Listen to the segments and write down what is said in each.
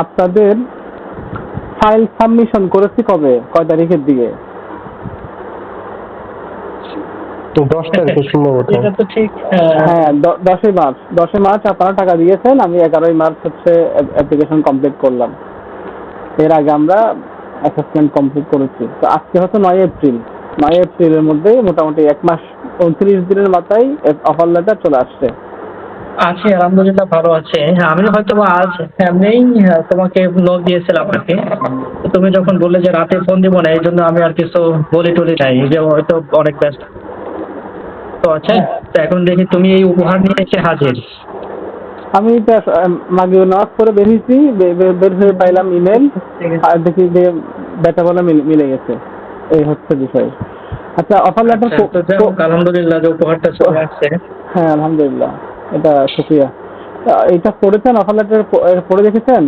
আপনাদের file submission করেছি কয় তারিখের দিকে? 10 তারিখে সম্ভবত। এটা তো ঠিক। হ্যাঁ, 10ই মার্চ আপনারা টাকা দিয়েছেন। আমি 11ই মার্চ হচ্ছে অ্যাপ্লিকেশন কমপ্লিট করলাম। এর আগে আমরা অ্যাসেসমেন্ট কমপ্লিট করেছি। তো আজকে হচ্ছে 9 এপ্রিল। 9 এপ্রিলের মধ্যে মোটামুটি 1 মাস 29 দিনের মাথায় অফার লেটার চলে আসছে। আছে, আলহামদুলিল্লাহ ভালো আছে। আমি হয়তো বা আজ এমনিই তোমাকে নক দিয়েছিলাম আর কি। তো তুমি যখন বললে যে রাতে ফোন দিব না, এই জন্য আমি আর কিছু বলি টলি নাই, যে হয়তো অনেক ব্যস্ত তো আছে। তো এখন দেখি তুমি এই উপহার নিয়ে এসে হাজির। আমি তো মাগরিব নামাজ পড়ে বেরিয়েছি, বের হয়ে পাইলাম ইমেল, আর দেখি যে ডেটা বলে মিলে গেছে। এই হচ্ছে বিষয়। আচ্ছা, অফার লেটার আচ্ছা, তো যাই হোক, আলহামদুলিল্লাহ যে উপহারটা চলে আসছে। হ্যাঁ, আলহামদুলিল্লাহ, এটা শুকরিয়া। এটা পড়েছেন? অফার লেটার পড়ে দেখেছেন?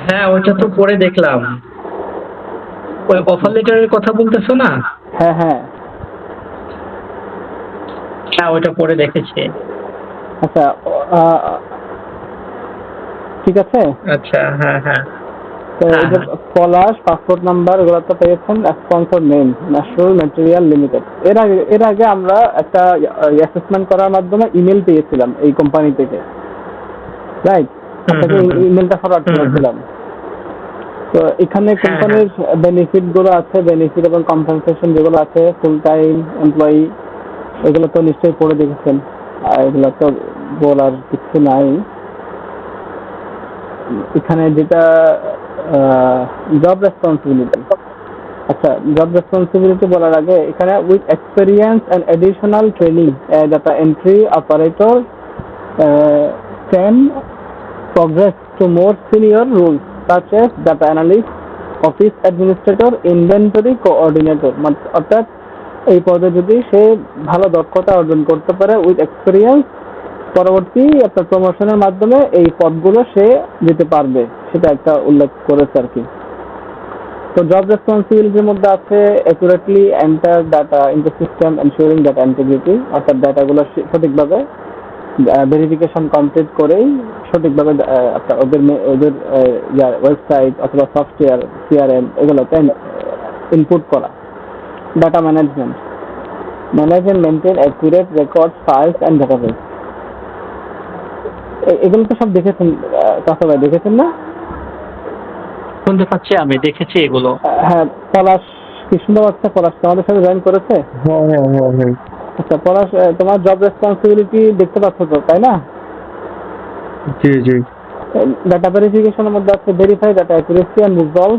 হ্যাঁ, ওইটা তো পড়ে দেখলাম। ওই অফার লেটারের কথা বলতেছো না? হ্যাঁ, হ্যাঁ। হ্যাঁ, ওইটা পড়ে দেখেছি। আচ্ছা, ঠিক আছে। আচ্ছা, হ্যাঁ হ্যাঁ তো এই যে পলাশ, পাসপোর্ট নাম্বার, এগুলো তো পেয়েছেন। Sponsor name national material limited. এর আগে আমরা একটা অ্যাসেসমেন্ট করার মাধ্যমে ইমেল পেয়েছিলাম এই কোম্পানি থেকে, রাইট? আপনাকে ইমেলটা ফরওয়ার্ড করেছিলাম। তো এখানে কোম্পানির বেনিফিট গুলো আছে, বেনিফিট এবং কম্পেনসেশন যেগুলো আছে, ফুল টাইম এমপ্লয়ি, এগুলো তো নিশ্চয়ই পড়ে দেখেছেন। আর এগুলো তো বলার কিছু নাই। এখানে যেটা জব রেসপন্সিবিলিটি, আচ্ছা, জব রেসপন্সিবিলিটি বলার আগে এখানে with experience and additional training data entry operator can progress to more senior roles such as data analyst, office administrator, inventory coordinator। অর্থাৎ এই পদে যদি সে ভালো দক্ষতা অর্জন করতে পারে উইথ এক্সপিরিয়েন্স, পরবর্তী আপনার প্রমোশনের মাধ্যমে এই পদগুলো সে যেতে পারবে, সেটা একটা উল্লেখ করেছে আর কি। তো জব রেসপন্সিবিলিটির মধ্যে আছে accurately enter data into system ensuring data integrity, অর্থাৎ ডাটাগুলো সঠিকভাবে ভেরিফিকেশন কমপ্লিট করেই সঠিকভাবে আপনার ওদের ওয়েবসাইট অথবা সফটওয়্যার সিআরএম এগুলোতে ইনপুট করা। Data management, manage and maintain accurate record files and database. এগুলো তো সব দেখেছেন, কাকা ভাই, দেখেছেন না? শুনতে পাচ্ছি, আমি দেখেছি এগুলো। হ্যাঁ, পলাশ কি সুন্দর হচ্ছে। পলাশ তোমাদের সাথে জয়েন করেছে? হ্যাঁ হ্যাঁ হ্যাঁ হ্যাঁ। আচ্ছা পলাশ, তোমার জব রেসপন্সিবিলিটি দেখতে পাচ্ছ তো, তাই না? জি জি। ডাটা ভেরিফিকেশনের মধ্যে আছে verify data accuracy and resolve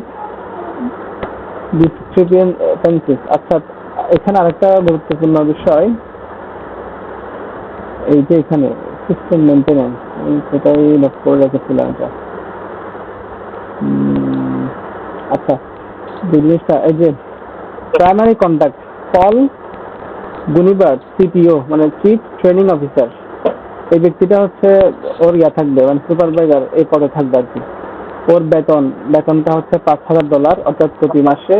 discrepancies. আচ্ছা, এখানে আরেকটা গুরুত্বপূর্ণ বিষয়, এই যে এখানে সিস্টেম মেনটেন্যান্স, সেটাই নোট করে রেখেছিলাম এটা। আচ্ছা, জিনিসটা এই যে প্রাইমারি কন্ট্যাক্ট পল গুনিবার, সিপিও মানে চিফ ট্রেনিং অফিসার, এই ব্যক্তিটা হচ্ছে ওর থাকবে, মানে সুপারভাইজার এই পদে থাকবে আর কি। ওর বেতনটা হচ্ছে $5,000, অর্থাৎ প্রতি মাসে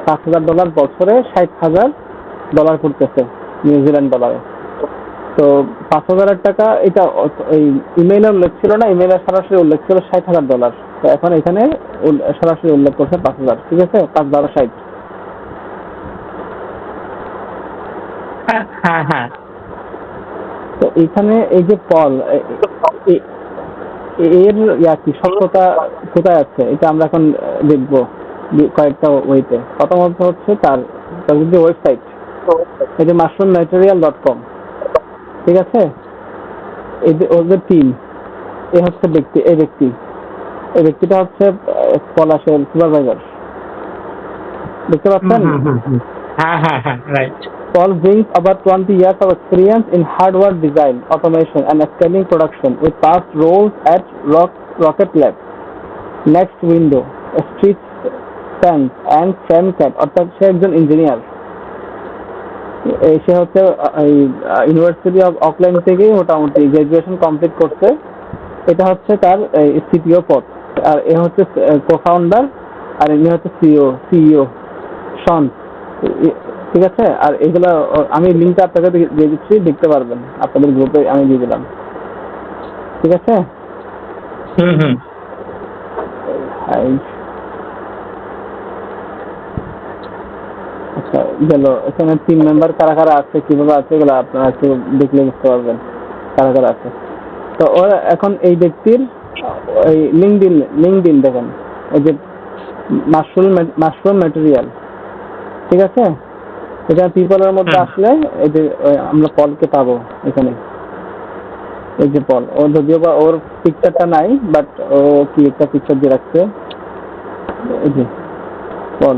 $5,000, বছরে $60,000 পড়তেছে নিউজিল্যান্ড ডলারে। তো 5,000 টাকা, এটা এই ইমেইলে উল্লেখ ছিল না, ইমেইলে সরাসরি উল্লেখ ছিল $60,000। তো এখন এখানে সরাসরি উল্লেখ করছে 5,000। ঠিক আছে, 5,060। হ্যাঁ হ্যাঁ। তো এখানে এই যে পল, এর কি সত্যতা কোথায় আছে, এটা আমরা এখন দেখবো কয়েকটা ওয়েতে। প্রথমত হচ্ছে তার যে ওয়েবসাইট, এই যে mushroommaterial.com, ঠিক আছে? এই যে ওদের টিম, এই হচ্ছে এই ব্যক্তিটা হচ্ছে পলাশের সুপারভাইজার, দেখতে পাচ্ছেন? হ্যাঁ হ্যাঁ হ্যাঁ, right. Paul brings about 20 years of experience in hardware design, automation, and scaling production with past roles at Rocket Lab, Next Window, Street Sense, and Femcat। অর্থাৎ সে একজন ইঞ্জিনিয়ার। সে হচ্ছে ইউনিভার্সিটি অফ অকল্যান্ড থেকে মোটামুটি গ্রাজুয়েশন কমপ্লিট করছে। এটা হচ্ছে তার CPO পদ। আর এ হচ্ছে কো-ফাউন্ডার, আর ইনি হচ্ছে সিইও শন। ঠিক আছে? আর এগুলো আমি লিঙ্কটা আপনাকে দিয়ে দিচ্ছি, দেখতে পারবেন, আপনাদের গ্রুপে আমি দিয়ে দিলাম। ঠিক আছে? হুম। আচ্ছা, গেল। এখানে টিম মেম্বার কারা কারা আছে, কিভাবে আছে, এগুলো আপনারা একটু দেখলে বুঝতে পারবেন কারা কারা আছে। তো ওর এখন এই ব্যক্তির ওই লিঙ্কডিন দেখেন, এই যে মাশরুম ম্যাটেরিয়াল, ঠিক আছে? এখানে পিপলের মধ্যে আসলে এই যে আমরা পলকে পাবো এখানে। এই যে পল, ও যদিও বা ওর পিকচারটা নাই, বাট ও কি একটা পিকচার দিয়ে রাখছে, এই যে পল,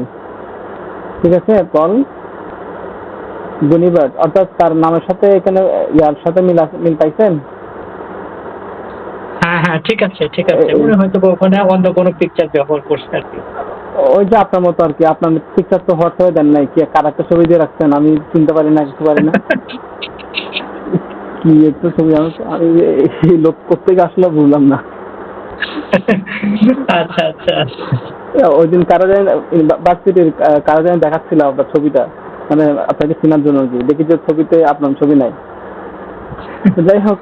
ঠিক আছে? পল গুনিবার্ড, অর্থাৎ তার নামের সাথে এখানে ইয়ার সাথে মিল পাইছেন? হ্যাঁ, ঠিক আছে। উনি হয়তো ওখানে অন্য কোনো পিকচার ব্যবহার করছে আর কি। ওই যে আপনার মতো আর কি, আপনার পিকচার তো হোয়াটসঅ্যাপে দেন নাই, কি কার একটা ছবি দিয়ে রাখছেন, আমি চিনতে পারি না, কিছু পারি না। কি একটু ছবি, আমি এই লোক করতে আসলে বুঝলাম না। আচ্ছা। ওই দিন কারা জানি ভার্সিটির কারা জানি দেখাচ্ছিল আপনার ছবিটা, মানে আপনাকে চেনার জন্য আর কি, দেখি যে ছবিতে আপনার ছবি নাই। যাই হোক,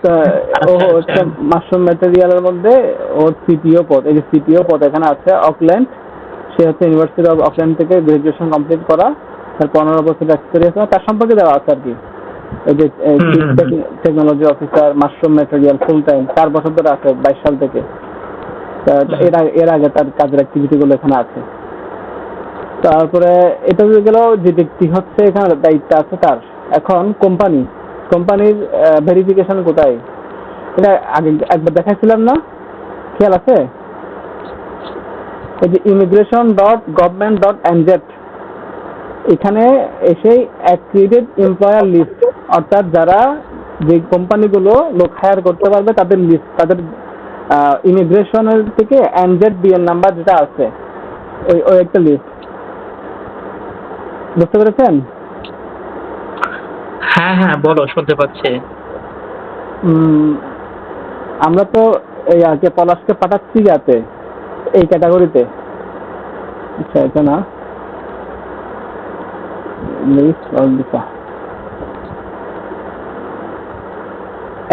ও হচ্ছে মাশরুম ম্যাটেরিয়ালের মধ্যে ওর সিটিও পদ, এই যে সিটিও পদ এখানে আছে, অকল্যান্ড। সে হচ্ছে ইউনিভার্সিটি অফ অকল্যান্ড থেকে গ্রাজুয়েশন কমপ্লিট করা, তার 15 বছর এক্সপিরিয়েন্স তার সম্পর্কে দেওয়া আছে আর কি। এই যে technology officer mushroom material full time 4 বছর ধরে আছে, 22 সাল থেকে। এর আগে তার কাজের অ্যাক্টিভিটি গুলো এখানে আছে। তারপরে এটা গেল যে ব্যক্তি হচ্ছে এখানে দায়িত্ব আছে তার। এখন কোম্পানির ভেরিফিকেশন কোথায়, এটা আগে একবার দেখাইছিলাম না, খেয়াল আছে? এই যে immigration.government.nz, এখানে এসে অ্যাক্রিডিটেড এমপ্লয়ার লিস্ট, অর্থাৎ যারা যে কোম্পানিগুলো লোক হায়ার করতে পারবে তাদের লিস্ট, তাদের ইমিগ্রেশনের থেকে NZBN নাম্বার যেটা আছে, ওই একটা লিস্ট। বুঝতে পেরেছেন? হ্যাঁ, বলো, শুনতে পাচ্ছি। আমরা তো এই আর কি পলাশকে পাঠাচ্ছি যাতে এই ক্যাটাগরিতে। আচ্ছা, এটা না,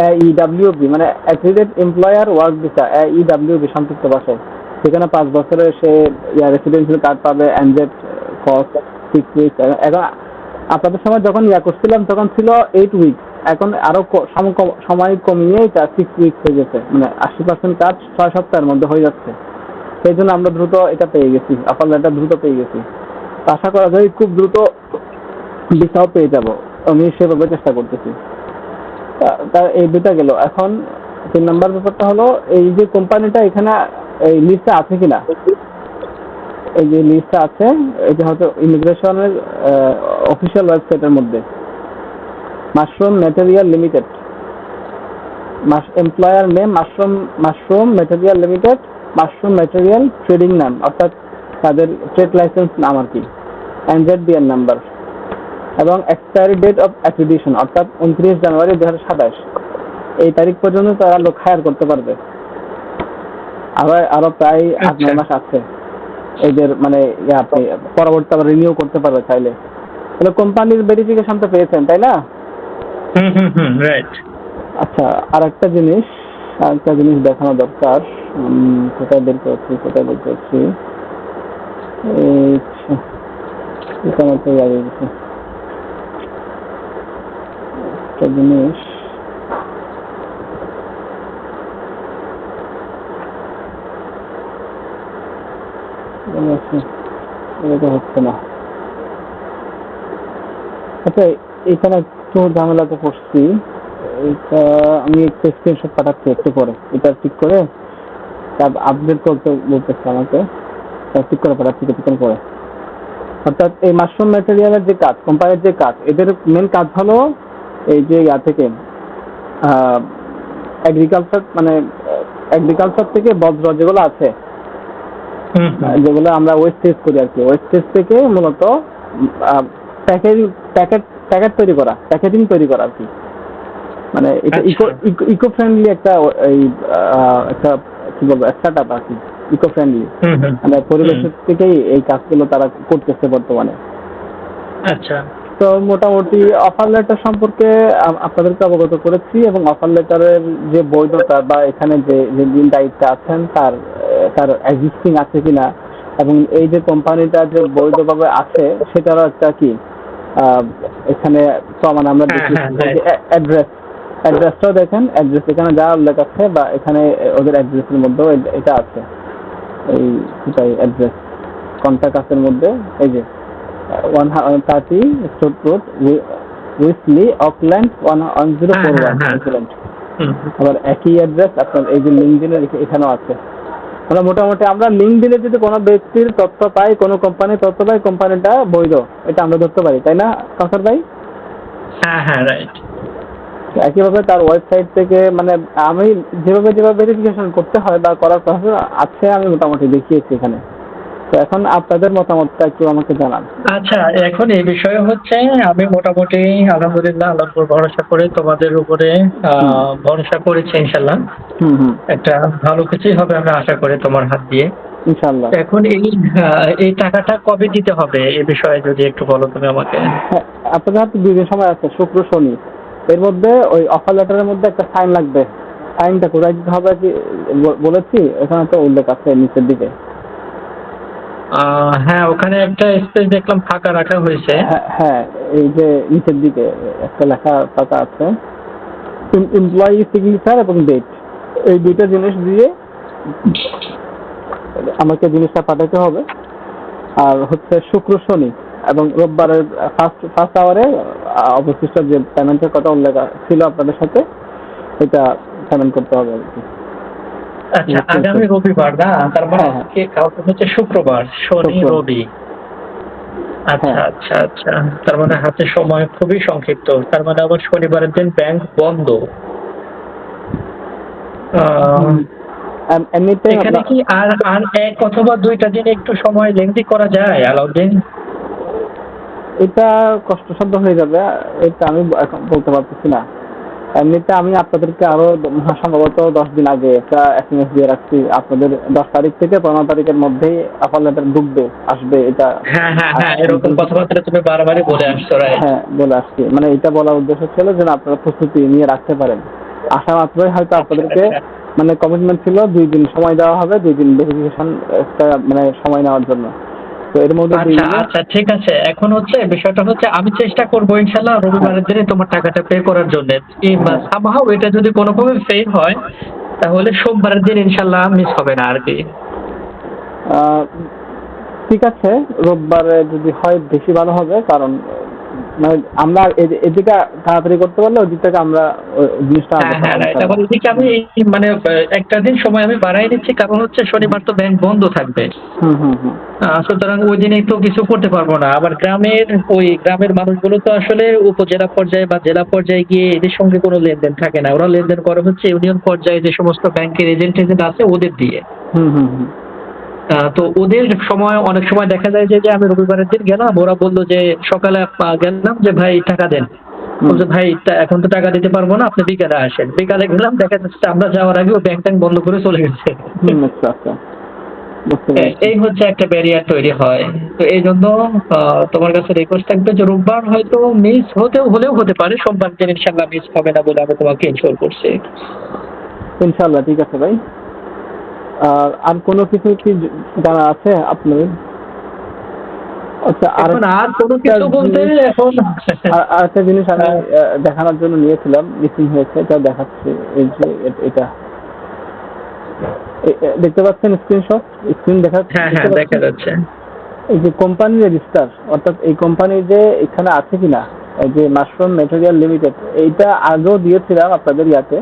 AEWB মানে accredited employer work visa, AEWB সংক্ষিপ্ত ভাষায়। সেখানে 5 বছরের সে রেসিডেন্সিয়াল কার্ড পাবে, এনজেড কস্ট 6 উইকস। এখন আপনাদের সময় যখন করছিলাম তখন ছিল 8 উইকস, এখন আরো সময় কমিয়ে এটা 6 উইকস হয়ে গেছে, মানে 80% কাজ 6 সপ্তাহের মধ্যে হয়ে যাচ্ছে। সেই জন্য আমরা দ্রুত এটা পেয়ে গেছি, অফার লেটার দ্রুত পেয়ে গেছি। আশা করা যায় খুব দ্রুত ভিসাও পেয়ে যাব, আমি সেভাবে চেষ্টা করতেছি। তার এই দুটা গেল। এখন 3 নাম্বার ব্যাপারটা হলো এই যে কোম্পানিটা এখানে এই লিস্টে আছে কিনা। এই যে লিস্টটা আছে, এটা হয়তো ইমিগ্রেশনের অফিসিয়াল ওয়েবসাইটের মধ্যে, mushroom material limited, employer name mushroom material limited, mushroom material trading নাম, অর্থাৎ তাদের ট্রেড লাইসেন্স নাম আর কি, NZBN নাম্বার, এবং এক্সপায়ারি ডেট অফ অ্যাক্রিডিটেশন, অর্থাৎ 29 জানুয়ারি 2027, এই তারিখ পর্যন্ত তারা লোক হায়ার করতে পারবে। আরো প্রায় 8-9 মাস আছে এদের, মানে আপনি পরবর্তী আবার রিনিউ করতে পারবে চাইলে। তাহলে কোম্পানির ভেরিফিকেশন তো পেয়েছেন, তাই না? রাইট। আচ্ছা, আরেকটা জিনিস দেখানো দরকার। কোথায় বের করছি, এখানে তো আগে গেছে একটা জিনিস। এটা হচ্ছে না। আচ্ছা, এখানে একটু ঝামেলাতে পড়ছি, এটা আমি একটু স্ক্রিনশট পাঠাচ্ছি একটু পরে, এটা ঠিক করে আপডেট করতে বলতেছে আমাকে, ঠিক করে পাঠাচ্ছি কিছুক্ষণ পরে। অর্থাৎ এই মাশরুম ম্যাটেরিয়ালের যে কাজ, কোম্পানির যে কাজ, এদের মেন কাজ হলো এই যে থেকে এগ্রিকালচার থেকে বজ্র যেগুলো আছে, যেগুলো আমরা ওয়েস্টেজ করি আর কি, ওয়েস্টেজ থেকে মূলত প্যাকেটিং তৈরি করা আর কি। মানে এটা ইকো ফ্রেন্ডলি একটা কি বলবো, স্টার্টআপ আর কি, ইকো ফ্রেন্ডলি, মানে পরিবেশের থেকেই এই কাজগুলো তারা করতেছে বর্তমানে। আচ্ছা। তো মোটামুটি অফার লেটার সম্পর্কে আপনাদেরকে অবগত করেছি, এবং অফার লেটারের যে বৈধতা বা এখানে যে যে যিনি দায়িত্বে আছেন তার এক্সিস্টিং আছে কিনা, এবং এই যে কোম্পানিটা যে বৈধভাবে আছে সেটারও একটা কি এখানে প্রমাণ আমরা দেখি। অ্যাড্রেসটাও দেখেন, অ্যাড্রেস এখানে যা উল্লেখ আছে বা এখানে ওদের অ্যাড্রেসের মধ্যেও এটা আছে, এই সেটাই অ্যাড্রেস কন্ট্যাক্ট আসের মধ্যে এই যে 130 স্টোর রোড উইসলি অকল্যান্ড 1041 আবার একই অ্যাড্রেস আপনার এই যে লিঙ্কডিনের এখানেও আছে। আমরা মোটামুটি আমরা লিঙ্কডিনে যদি কোনো ব্যক্তির তথ্য পাই, কোনো কোম্পানির তথ্য পাই, কোম্পানিটা বৈধ, এটা আমরা ধরতে পারি, তাই না কাউসার ভাই? হ্যাঁ রাইট। একইভাবে তার ওয়েবসাইট থেকে মানে আমি যেভাবে ভেরিফিকেশন করতে হয় বা করার প্রসেস আছে আমি মোটামুটি দেখিয়েছি এখানে। তো এখন আপনাদের মতামতটা একটু আমাকে জানান। আচ্ছা, এখন এই বিষয়ে হচ্ছে আমি মোটামুটি আলহামদুলিল্লাহ আল্লাহর উপর ভরসা করে তোমাদের উপরে ভরসা করেছি ইনশাল্লাহ। একটা ভালো কিছুই হবে আমি আশা করি তোমার হাত দিয়ে ইনশাআল্লাহ। এখন এই টাকাটা কবে দিতে হবে এই বিষয়ে যদি একটু বলো তুমি আমাকে। হ্যাঁ, আপনাদের হাতে 2 দিন সময় আছে, শুক্র শনি। এর মধ্যে ওই অফার লেটারের মধ্যে একটা সাইন লাগবে। সাইনটা কোথায় দিতে হবে কি বলেছি, এখানে তো উল্লেখ আছে নিচের দিকে। হ্যাঁ, ওখানে একটা স্পেস দেখলাম ফাঁকা রাখা হয়েছে। হ্যাঁ, এই যে নিচের দিকে একটা লেখা ফাঁকা আছে, এমপ্লয়ি সিগনেচার এবং ডেট, এই দুইটা জিনিস দিয়ে আমাকে জিনিসটা পাঠাতে হবে। আর হচ্ছে শুক্র শনি এবং রোববারের ফার্স্ট আওয়ারে অবশিষ্ট যে পেমেন্টের কথা উল্লেখ ছিল আপনাদের সাথে, এটা পেমেন্ট করতে হবে আর কি। আচ্ছা, আগামী রবিবার না, তার মানে কালকে হচ্ছে শুক্রবার, শনি রবি। আচ্ছা, তার মানে হাতে সময় খুবই সংক্ষিপ্ত। তার মানে আবার শনিবারের দিন ব্যাংক বন্ধ। এখানে কি আর 1 অথবা 2টা দিন একটু সময় লেংদি করা যায় আলাউদ্দিন? এটা কষ্টসাধ্য হয়ে যাবে, এটা আমি এখন বলতে পারতেছি না। এমনিতে আমি আপনাদেরকে আরো সম্ভবত 10 দিন আগে একটা এসএমএস দিয়ে রাখছি, আপনাদের 10 তারিখ থেকে 15 তারিখের মধ্যেই অফার লেটার আসবে এটা। হ্যাঁ, এরকম কথাবার্তা তুমি বারবারই বলে আসছো। হ্যাঁ, বলে আসছি, মানে এটা বলার উদ্দেশ্য ছিল যেন আপনারা প্রস্তুতি নিয়ে রাখতে পারেন। আসা মাত্রই হয়তো আপনাদেরকে মানে কমিটমেন্ট ছিল 2 দিন সময় দেওয়া হবে, 2 দিন ভেরিফিকেশন মানে সময় নেওয়ার জন্য। তো এর মধ্যে আচ্ছা ঠিক আছে। এখন হচ্ছে বিষয়টা হচ্ছে আমি চেষ্টা করবো ইনশাল্লাহ রবিবারের দিনে তোমার টাকাটা পে করার জন্য। সামহাও এটা যদি কোনোভাবে ফেল হয় তাহলে সোমবারের দিন ইনশাল্লাহ মিস হবে না আর কি। ঠিক আছে, রোববারে যদি হয় বেশি ভালো হবে, কারণ মানে আমরা এদিকে তাড়াতাড়ি করতে পারলে ওদিকটাকে আমরা জিনিসটা এদিকে আমি মানে একটা দিন সময় আমি বাড়াই নিচ্ছি, কারণ হচ্ছে শনিবার তো ব্যাংক বন্ধ থাকবে। সুতরাং ওই দিনে তো কিছু করতে পারবো না। আবার গ্রামের মানুষগুলো তো আসলে উপজেলা পর্যায়ে বা জেলা পর্যায়ে গিয়ে এদের সঙ্গে কোনো লেনদেন থাকে না, ওরা লেনদেন করে হচ্ছে ইউনিয়ন পর্যায়ে যে সমস্ত ব্যাংকের এজেন্ট আছে ওদের দিয়ে। তো ওদের অনেক সময় দেখা যায় যে আমি রবিবারের দিন গেলাম, ওরা বললো যে সকালে গেলাম যে ভাই টাকা দেন, বলছে ভাই এখন তো টাকা দিতে পারবো না, আপনি বিকালে আসেন। বিকালে গেলাম, দেখা যাচ্ছে আমরা যাওয়ার আগে ব্যাংক ট্যাঙ্ক বন্ধ করে চলে গেছে। এই হচ্ছে একটা ব্যারিয়ার তৈরি হয়। তো এই জন্য তোমার কাছে রিকোয়েস্ট থাকবে যে রোববার হয়তো মিস হলেও হতে পারে, সোমবার দিন ইনশাল্লাহ মিস হবে না বলে আমি তোমাকে ইনশোর করছি। ইনশাল্লাহ। ঠিক আছে ভাই, আর কোনো কিছু কি জানা আছে আপনার? আচ্ছা, আর কোনো কিছু বলতে এখন আরেকটা জিনিস আমি দেখানোর জন্য নিয়েছিলাম, মিসিং হয়েছে, এটা দেখাচ্ছি। এই যে এটা দেখতে পাচ্ছেন, স্ক্রিন দেখা যাচ্ছে। এই যে কোম্পানি রেজিস্টার, অর্থাৎ এই কোম্পানি যে এখানে আছে কিনা, এই যে মাশরুম ম্যাটেরিয়াল লিমিটেড, এইটা আগেও দিয়েছিলাম আপনাদের ইয়াতে,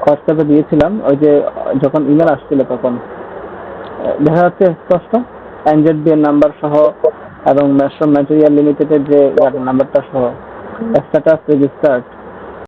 হোয়াটসঅ্যাপে দিয়েছিলাম। ওই যে যখন ইমেল আসছিল তখন দেখা যাচ্ছে স্পষ্ট এনজেডবিএন নাম্বার সহ এবং মাশরুম ম্যাটেরিয়াল লিমিটেডের যে নাম্বারটা সহ স্ট্যাটাস রেজিস্টার্ড।